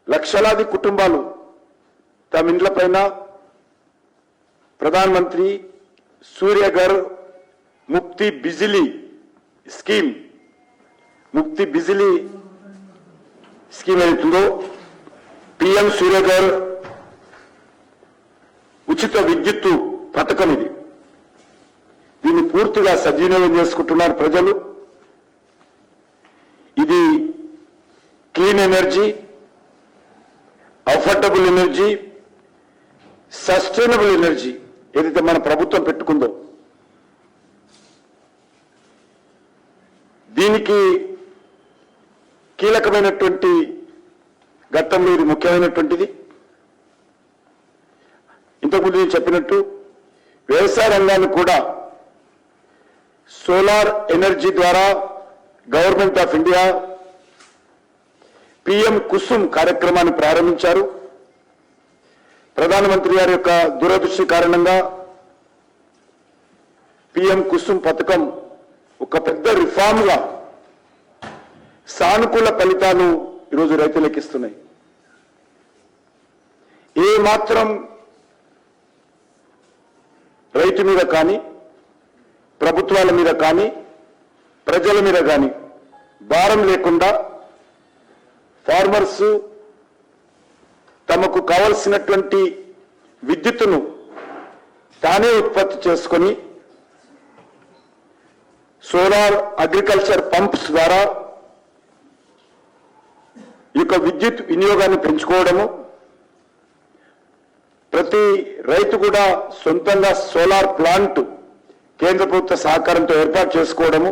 లక్షలాది కుటుంబాలు తమ ఇండ్లపైన ప్రధానమంత్రి సూర్యఘర్ ముక్తి బిజిలీ స్కీమ్ ఏదైతుందో పిఎం సూర్యఘర్ ఉచిత విద్యుత్తు పథకం ఇది. దీన్ని పూర్తిగా సద్వినియోగం చేసుకుంటున్నారు ప్రజలు. ఇది clean energy, affordable energy, sustainable energy ఏదైతే మన ప్రభుత్వం పెట్టుకుందో దీనికి కీలకమైనటువంటి ఘట్టంలో ఇది ముఖ్యమైనటువంటిది. ఇంతకుముందు నేను చెప్పినట్టు వ్యవసాయ రంగాన్ని కూడా సోలార్ ఎనర్జీ ద్వారా government of India PM Kusum కార్యక్రమాన్ని ప్రారంభించారు. ప్రధానమంత్రి గారి యొక్క దూరదృష్టి కారణంగా పిఎం కుసుమ్ పథకం ఒక పెద్ద రిఫార్మ్గా సానుకూల ఫలితాలు ఈరోజు రైతులకు ఇస్తున్నాయి. ఏ మాత్రం రైతు మీద కానీ ప్రభుత్వాల మీద కానీ ప్రజల మీద కానీ భారం లేకుండా ఫార్మర్స్ తమకు కావలసినటువంటి విద్యుత్తును తానే ఉత్పత్తి చేసుకొని సోలార్ అగ్రికల్చర్ పంప్స్ ద్వారా ఈ యొక్క విద్యుత్ వినియోగాన్ని పెంచుకోవడము, ప్రతి రైతు కూడా సొంతంగా సోలార్ ప్లాంట్ కేంద్ర ప్రభుత్వ సహకారంతో ఏర్పాటు చేసుకోవడము,